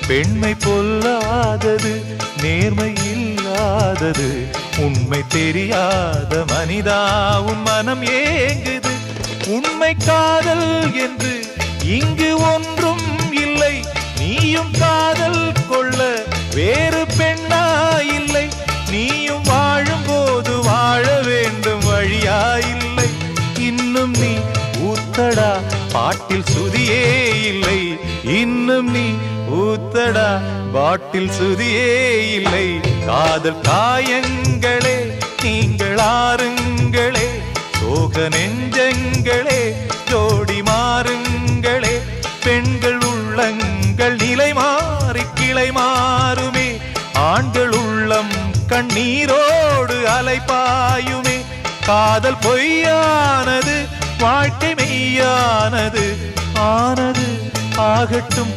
பெண்மை பொல்லாதது, நேர்மை இல்லாதது, உண்மை தெரியாத மனிதா உன் மனம் ஏங்குது. உண்மை காதல் என்று இங்கு ஒன்றும் இல்லை, நீயும் காதல் கொள்ள வேறு பெண்ணா இல்லை. நீயும் வாழும் போது வாழ வேண்டும், வழியா இல்லை. இன்னும் நீ ஊத்தடா பாட்டில் சுதியே இல்லை, இன்னும் நீ ஊத்தடா பாட்டில் சுதியே இல்லை. காதல் காயங்களே நீங்கள் ஆறுங்களே, சோக நெஞ்சங்களே ஜோடி மாறுங்களே. பெண்கள் உள்ளங்கள் நிலை மாறி கிளை மாறுமே, ஆண்கள் உள்ளம் கண்ணீரோடு அலைப்பாயுமே. காதல் பொய்யானது, வாழ்க்கை மெய்யானது, ஆனது ஆகட்டும்